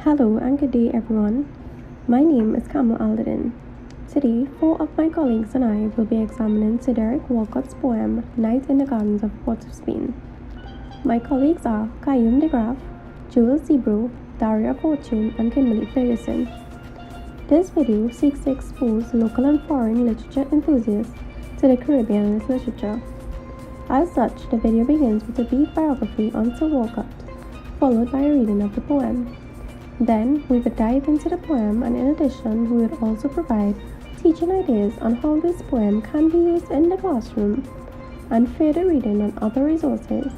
Hello and good day everyone. My name is Kamla Alladin. Today, four of my colleagues and I will be examining Sir Walcott's poem Night in the Gardens of Port of Spain. My colleagues are Kayoum de Graff, Sebro, Dariah and Kimberlee Ferguson. This video seeks to expose local and foreign literature enthusiasts to the Caribbean and its literature. As such, the video begins with a brief biography on Sir Walcott, followed by a reading of the poem. Then, we would dive into the poem, and in addition, we would also provide teaching ideas on how this poem can be used in the classroom and further reading on other resources,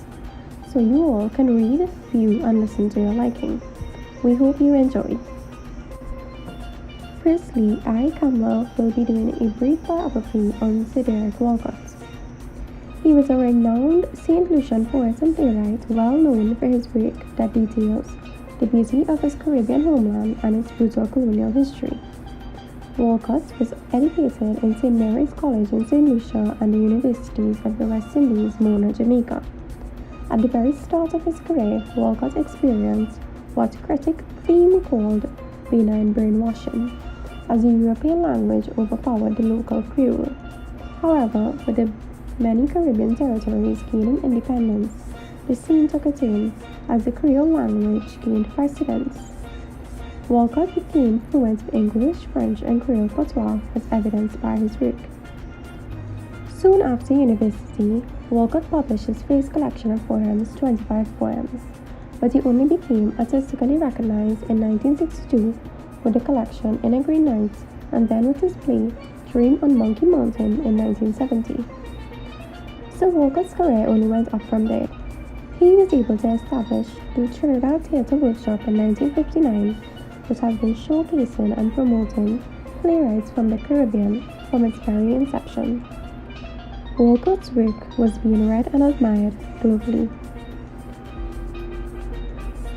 so you all can read, view, and listen to your liking. We hope you enjoy. Firstly, I, Kamla, will be doing a brief biography on Sir Walcott. He was a renowned St. Lucian poet and playwright, well known for his work that details the beauty of his Caribbean homeland and its brutal colonial history. Walcott was educated in St. Mary's College in St. Lucia and the Universities of the West Indies, Mona, Jamaica. At the very start of his career, Walcott experienced what critics called benign brainwashing, as the European language overpowered the local Creole. However, with the many Caribbean territories gaining independence, the scene took a turn as the Creole language gained precedence. Walcott became fluent in English, French, and Creole patois, as evidenced by his work. Soon after university, Walcott published his first collection of poems, 25 poems, but he only became artistically recognized in 1962 with the collection In a Green Night, and then with his play Dream on Monkey Mountain in 1970. So Walcott's career only went up from there. He was able to establish the Trinidad Theatre Workshop in 1959, which has been showcasing and promoting playwrights from the Caribbean from its very inception. Walcott's work was being read and admired globally.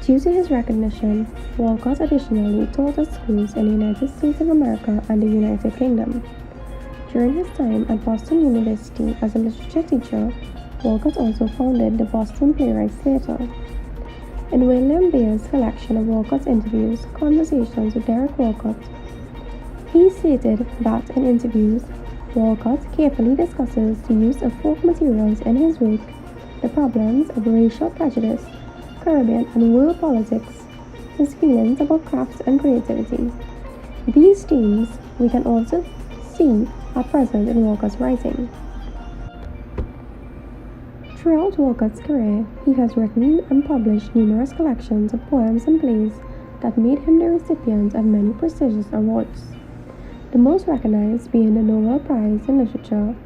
Due to his recognition, Walcott additionally taught at schools in the United States of America and the United Kingdom. During his time at Boston University as a literature teacher, Walcott also founded the Boston Playwrights Theatre. In William Bayer's collection of Walcott's interviews, Conversations with Derek Walcott, he stated that in interviews, Walcott carefully discusses the use of folk materials in his work, the problems of racial prejudice, Caribbean and world politics, his feelings about crafts and creativity. These themes we can also see are present in Walcott's writing. Throughout Walcott's career, he has written and published numerous collections of poems and plays that made him the recipient of many prestigious awards, the most recognized being the Nobel Prize in Literature,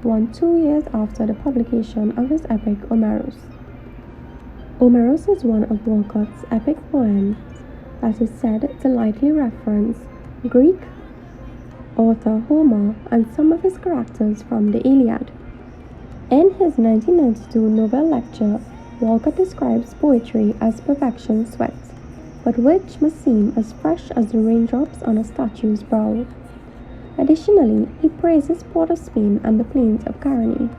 won 2 years after the publication of his epic Omeros. Omeros is one of Walcott's epic poems that is said to lightly reference Greek author Homer and some of his characters from the Iliad. In his 1992 Nobel lecture, Walcott describes poetry as perfection sweat, but which must seem as fresh as the raindrops on a statue's brow. Additionally, he praises Port of Spain and the plains of Caroni,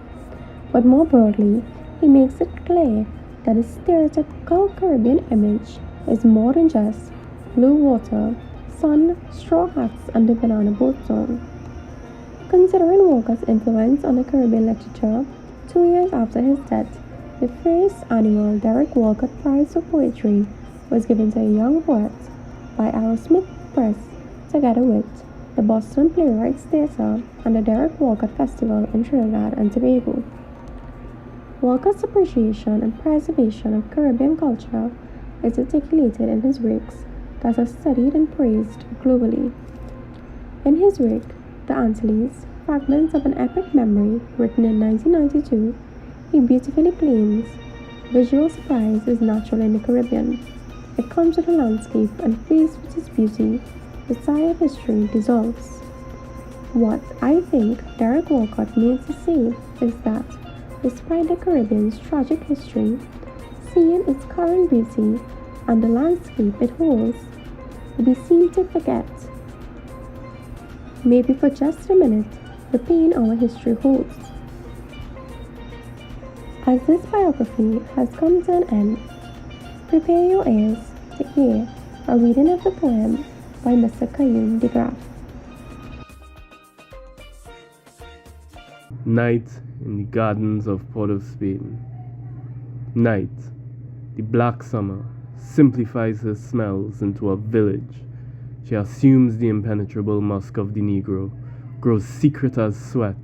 but more broadly, he makes it clear that the stereotypical Caribbean image is more than just blue water, sun, straw hats, and the banana boat song. Considering Walcott's influence on the Caribbean literature, 2 years after his death, the first annual Derek Walcott Prize for Poetry was given to a young poet by Aerosmith Press, together with the Boston Playwrights Theatre and the Derek Walcott Festival in Trinidad and Tobago. Walcott's appreciation and preservation of Caribbean culture is articulated in his works that are studied and praised globally. In his work, The Antilles, Fragments of an Epic Memory, written in 1992, he beautifully claims visual surprise is natural in the Caribbean. It comes with a landscape, and faced with its beauty, the sigh of history dissolves. What I think Derek Walcott means to say is that, despite the Caribbean's tragic history, seeing its current beauty and the landscape it holds, we seem to forget, maybe for just a minute, the pain our history holds. As this biography has come to an end, prepare your ears to hear A reading of the poem by Mr. Kayoum de Graff. Night in the gardens of Port of Spain. Night, the black summer, simplifies her smells into a village. She assumes the impenetrable musk of the Negro, grows secret as sweat,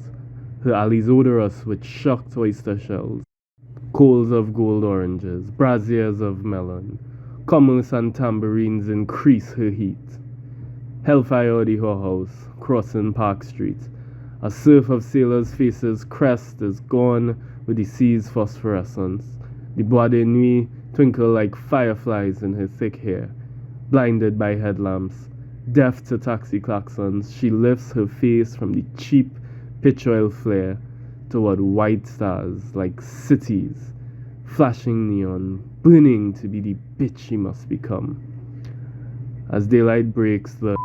her alleys odorous with shocked oyster shells, coals of gold oranges, braziers of melon, commerce and tambourines increase her heat. Hellfire the whorehouse, crossing Park Street. A surf of sailors' faces' crest is gone with the sea's phosphorescence. The bois de nuit twinkle like fireflies in her thick hair. Blinded by headlamps, deaf to taxi klaxons, she lifts her face from the cheap pitch oil flare toward white stars like cities, flashing neon, burning to be the bitch she must become. As daylight breaks, the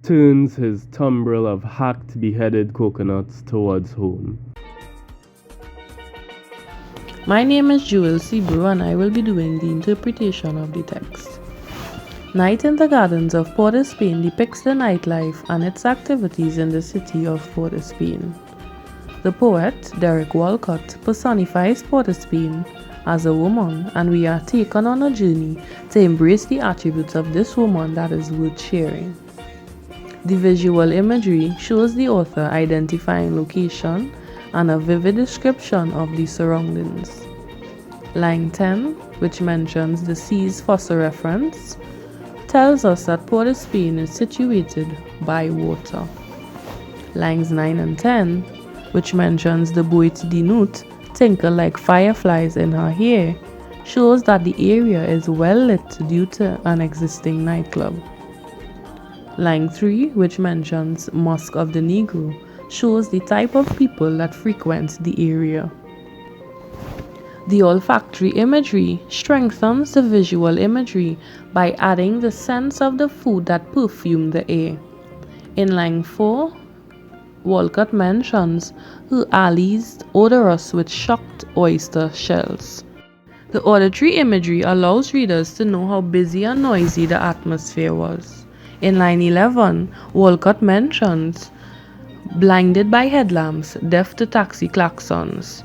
turns his tumbril of hacked, beheaded coconuts towards home. My name is Sebro and I will be doing the interpretation of the text. Night in the Gardens of Port of Spain depicts the nightlife and its activities in the city of Port of Spain. The poet, Derek Walcott, personifies Port of Spain as a woman, and we are taken on a journey to embrace the attributes of this woman that is worth sharing. The visual imagery shows the author identifying location and a vivid description of the surroundings. Line 10, which mentions the sea's phosphorescence, tells us that Port of Spain is situated by water. Lines 9 and 10, which mentions the boîte de nuit tinkle like fireflies in her hair, shows that the area is well lit due to an existing nightclub. Line 3, which mentions Mosque of the Negro, shows the type of people that frequent the area. The olfactory imagery strengthens the visual imagery by adding the sense of the food that perfumed the air. In line 4, Walcott mentions her alleys odorous with shocked oyster shells. The auditory imagery allows readers to know how busy and noisy the atmosphere was. In line 11, Walcott mentions blinded by headlamps, deaf to taxi klaxons.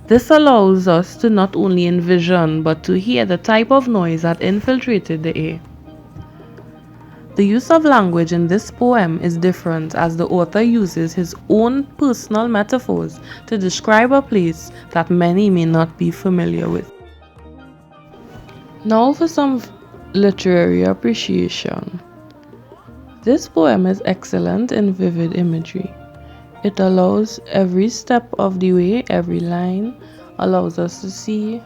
This allows us to not only envision but to hear the type of noise that infiltrated the air. The use of language in this poem is different as the author uses his own personal metaphors to describe a place that many may not be familiar with. Now for some literary appreciation. This poem is excellent in vivid imagery. It allows every step of the way, every line allows us to see,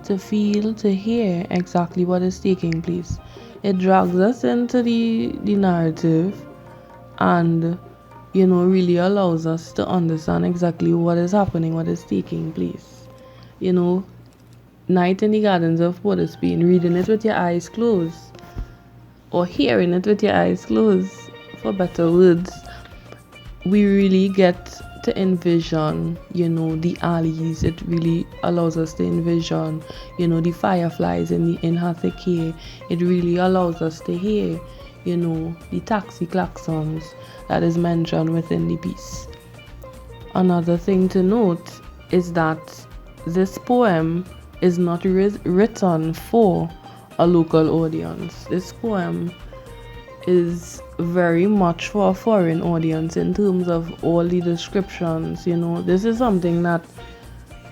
to feel, to hear exactly what is taking place. It drags us into the narrative and, really allows us to understand exactly what is happening, what is taking place. Night in the Gardens of Port of Spain, reading it with your eyes closed, or hearing it with your eyes closed, for better words, we really get to envision, the alleys. It really allows us to envision, the fireflies in her thick hair. It really allows us to hear, the taxi klaxons that is mentioned within the piece. Another thing to note is that this poem is not written for a local audience. This poem is very much for a foreign audience in terms of all the descriptions. This is something that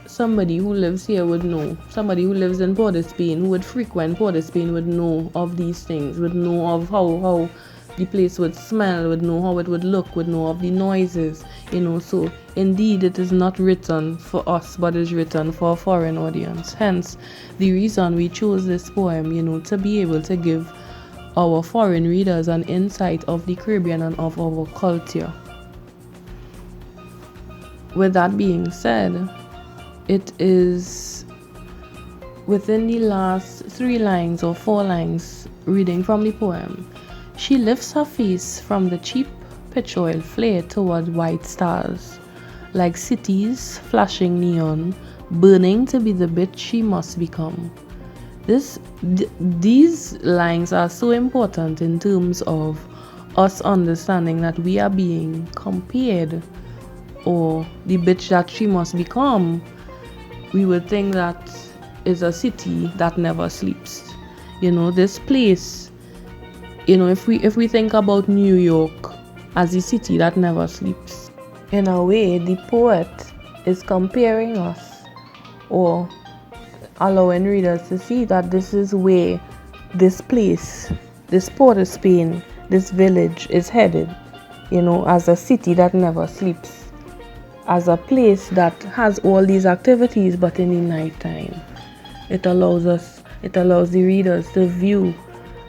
somebody who lives here would know. Somebody who lives in Port of Spain, who would frequent Port of Spain, would know of these things, would know of how the place would smell, would know how it would look, would know of the noises, so indeed it is not written for us, but is written for a foreign audience. Hence the reason we chose this poem, to be able to give our foreign readers an insight of the Caribbean and of our culture. With that being said, it is within the last 3 lines or 4 lines reading from the poem. She lifts her face from the cheap pitch oil flare toward white stars, like cities flashing neon, burning to be the bitch she must become. These lines are so important in terms of us understanding that we are being compared, or the bitch that she must become. We would think that is a city that never sleeps. This place, if we think about New York as a city that never sleeps, in a way the poet is comparing us, or allowing readers to see that this is where this place, this Port of Spain, this village is headed, as a city that never sleeps, as a place that has all these activities, but in the night time. It allows the readers to view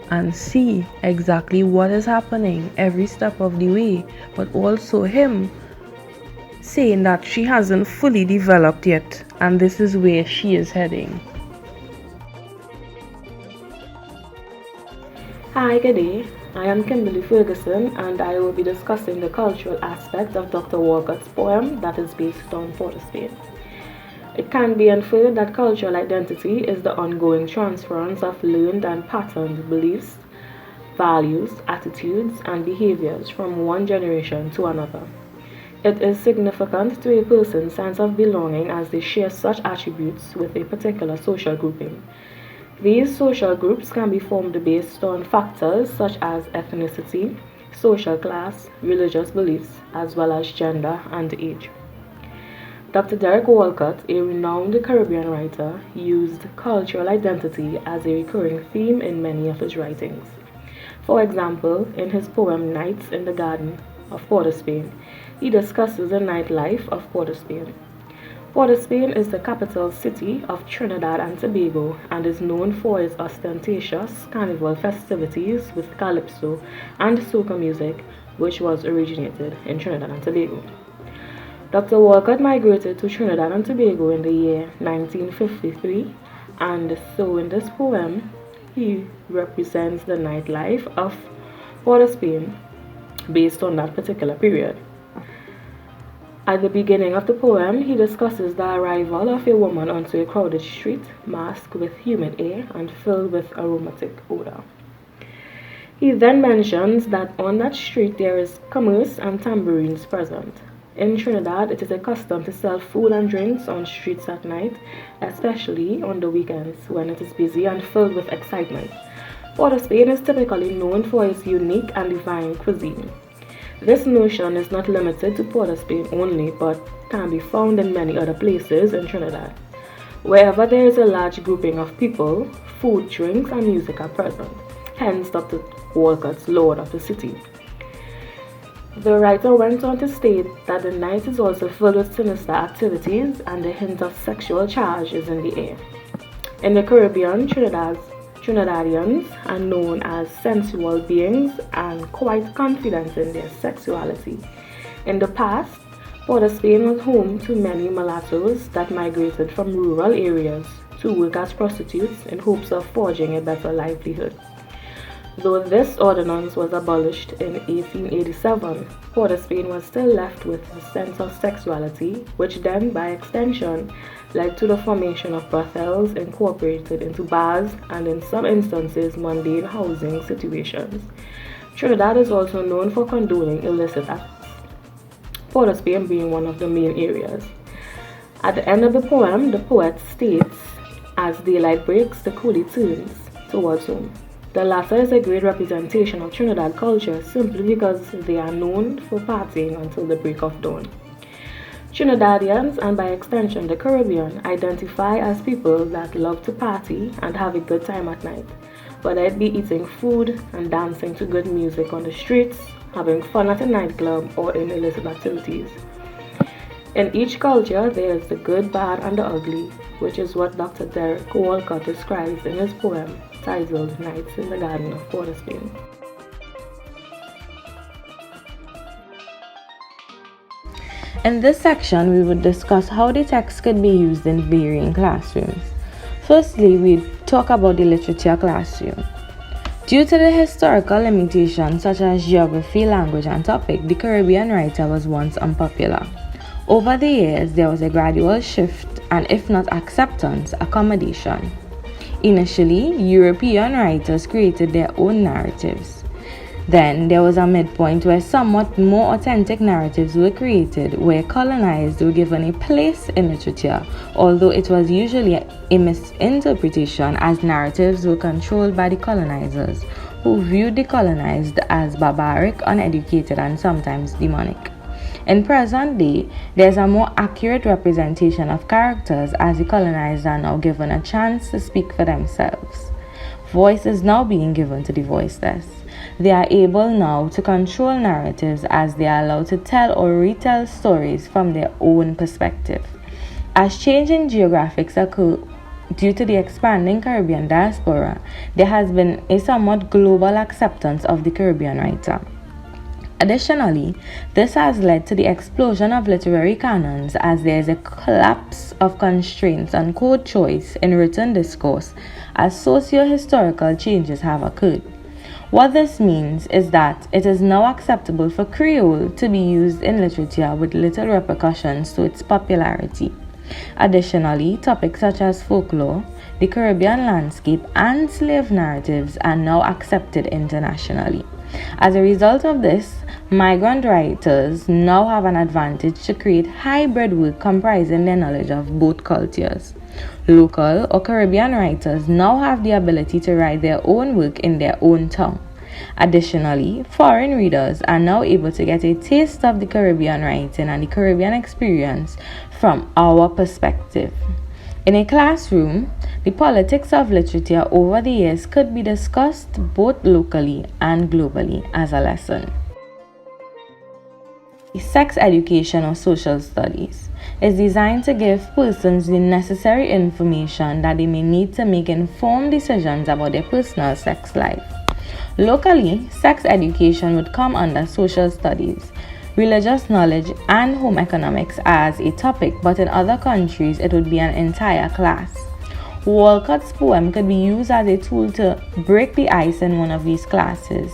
and see exactly what is happening every step of the way, but also him saying that she hasn't fully developed yet, and this is where she is heading. Hi, good day. I am Kimberlee Ferguson, and I will be discussing the cultural aspect of Dr. Walcott's poem that is based on Port of Spain. It can be inferred that cultural identity is the ongoing transference of learned and patterned beliefs, values, attitudes, and behaviors from one generation to another. It is significant to a person's sense of belonging as they share such attributes with a particular social grouping. These social groups can be formed based on factors such as ethnicity, social class, religious beliefs, as well as gender and age. Dr. Dariah Walcott, a renowned Caribbean writer, used cultural identity as a recurring theme in many of his writings. For example, in his poem Nights in the Garden of Port of Spain, he discusses the nightlife of Port of Spain. Port of Spain is the capital city of Trinidad and Tobago and is known for its ostentatious carnival festivities with calypso and soca music, which was originated in Trinidad and Tobago. Dr. Walcott migrated to Trinidad and Tobago in the year 1953, and so in this poem, he represents the nightlife of Port of Spain based on that particular period. At the beginning of the poem, he discusses the arrival of a woman onto a crowded street, masked with humid air and filled with aromatic odor. He then mentions that on that street there is commerce and tambourines present. In Trinidad, it is a custom to sell food and drinks on streets at night, especially on the weekends when it is busy and filled with excitement. Port of Spain is typically known for its unique and divine cuisine. This notion is not limited to Port of Spain only, but can be found in many other places in Trinidad. Wherever there is a large grouping of people, food, drinks, and music are present, hence Dr. Walcott's Lord of the City. The writer went on to state that the night is also filled with sinister activities and a hint of sexual charge is in the air. In the Caribbean, Trinidadians are known as sensual beings and quite confident in their sexuality. In the past, Port of Spain was home to many mulattoes that migrated from rural areas to work as prostitutes in hopes of forging a better livelihood. Though this ordinance was abolished in 1887, Port of Spain was still left with a sense of sexuality, which then, by extension, led to the formation of brothels incorporated into bars and, in some instances, mundane housing situations. Trinidad is also known for condoning illicit acts, Port of Spain being one of the main areas. At the end of the poem, the poet states, "As daylight breaks, the coolie turns towards home." The latter is a great representation of Trinidad culture simply because they are known for partying until the break of dawn. Trinidadians, and by extension the Caribbean, identify as people that love to party and have a good time at night, whether it be eating food and dancing to good music on the streets, having fun at a nightclub, or in illicit activities. In each culture, there is the good, bad, and the ugly, which is what Dr. Dariah Walcott describes in his poem titled Nights in the Garden of Port of Spain. In this section, we would discuss how the text could be used in varying classrooms. Firstly, we talk about the literature classroom. Due to the historical limitations such as geography, language, and topic, the Caribbean writer was once unpopular. Over the years, there was a gradual shift and, if not acceptance, accommodation. Initially, European writers created their own narratives. Then there was a midpoint where somewhat more authentic narratives were created, where colonized were given a place in literature, although it was usually a misinterpretation as narratives were controlled by the colonizers, who viewed the colonized as barbaric, uneducated, and sometimes demonic. In present day, there's a more accurate representation of characters as the colonized are now given a chance to speak for themselves. Voice is now being given to the voiceless. They are able now to control narratives as they are allowed to tell or retell stories from their own perspective. As changing geographics occur due to the expanding Caribbean diaspora, there has been a somewhat global acceptance of the Caribbean writer. Additionally, this has led to the explosion of literary canons as there is a collapse of constraints on code choice in written discourse as socio-historical changes have occurred. What this means is that it is now acceptable for Creole to be used in literature with little repercussions to its popularity. Additionally, topics such as folklore, the Caribbean landscape, and slave narratives are now accepted internationally. As a result of this, migrant writers now have an advantage to create hybrid work comprising their knowledge of both cultures. Local or Caribbean writers now have the ability to write their own work in their own tongue. Additionally, foreign readers are now able to get a taste of the Caribbean writing and the Caribbean experience from our perspective. In a classroom, the politics of literature over the years could be discussed both locally and globally as a lesson. Sex education or social studies is designed to give persons the necessary information that they may need to make informed decisions about their personal sex life. Locally, sex education would come under social studies, religious knowledge, and home economics as a topic, but in other countries it would be an entire class. Walcott's poem could be used as a tool to break the ice in one of these classes.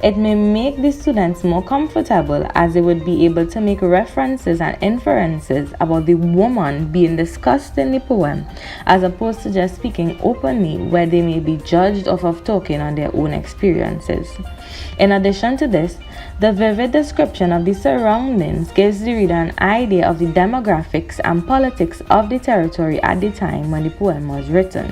It may make the students more comfortable as they would be able to make references and inferences about the woman being discussed in the poem, as opposed to just speaking openly where they may be judged off of talking on their own experiences. In addition to this, the vivid description of the surroundings gives the reader an idea of the demographics and politics of the territory at the time when the poem was written.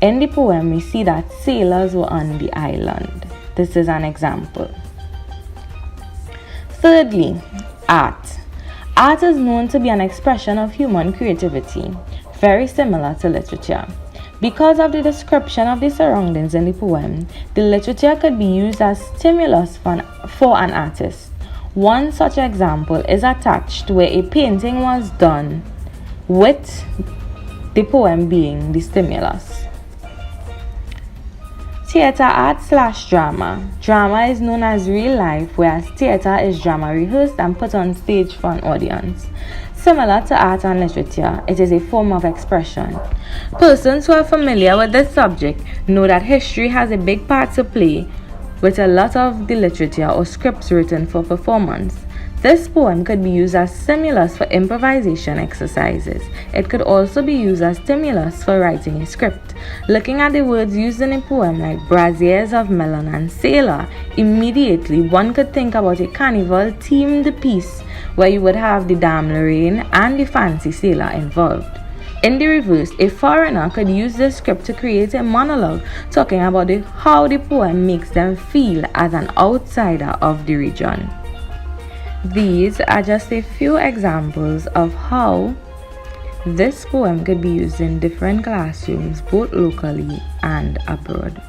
In the poem, we see that sailors were on the island. This is an example. Thirdly, art. Art is known to be an expression of human creativity, very similar to literature. Because of the description of the surroundings in the poem, the literature could be used as stimulus for an artist. One such example is attached where a painting was done with the poem being the stimulus. Theatre art / drama. Drama is known as real life, whereas theatre is drama rehearsed and put on stage for an audience. Similar to art and literature, it is a form of expression. Persons who are familiar with this subject know that history has a big part to play with a lot of the literature or scripts written for performance. This poem could be used as stimulus for improvisation exercises. It could also be used as stimulus for writing a script. Looking at the words used in a poem like braziers of melon and sailor, immediately one could think about a carnival themed piece where you would have the Dame Lorraine and the fancy sailor involved. In the reverse, a foreigner could use this script to create a monologue talking about how the poem makes them feel as an outsider of the region. These are just a few examples of how this poem could be used in different classrooms, both locally and abroad.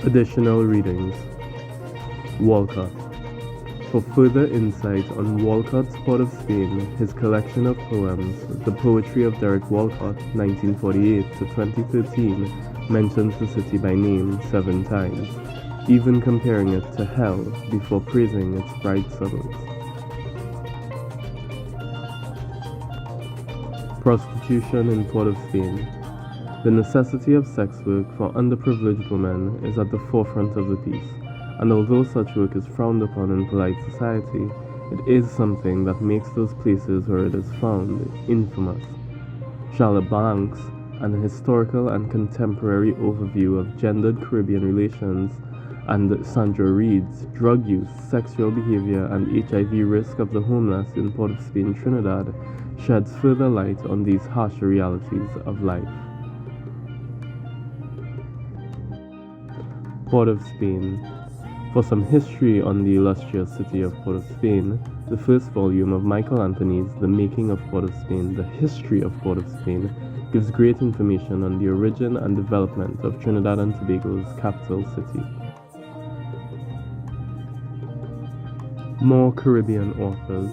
Additional readings. Walcott. For further insight on Walcott's Port of Spain, his collection of poems, The Poetry of Derek Walcott, 1948 to 2013, mentions the city by name 7 times, even comparing it to hell before praising its bright suburbs. Prostitution in Port of Spain. The necessity of sex work for underprivileged women is at the forefront of the piece, and although such work is frowned upon in polite society, it is something that makes those places where it is found infamous. Charlotte Banks, an historical and contemporary overview of gendered Caribbean relations, and Sandra Reed's drug use, sexual behavior, and HIV risk of the homeless in Port of Spain, Trinidad, sheds further light on these harsher realities of life. Port of Spain. For some history on the illustrious city of Port of Spain, the first volume of Michael Anthony's The Making of Port of Spain, The History of Port of Spain, gives great information on the origin and development of Trinidad and Tobago's capital city. More Caribbean authors.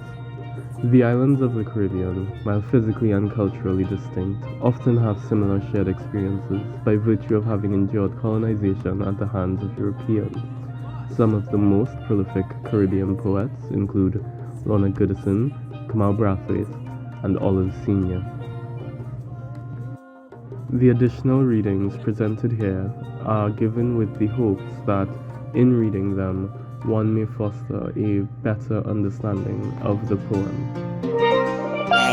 The islands of the Caribbean, while physically and culturally distinct, often have similar shared experiences by virtue of having endured colonization at the hands of Europeans. Some of the most prolific Caribbean poets include Lorna Goodison, Kamla Brathwaite, and Olive Sr. The additional readings presented here are given with the hopes that, in reading them, one may foster a better understanding of the poem.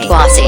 Glossy.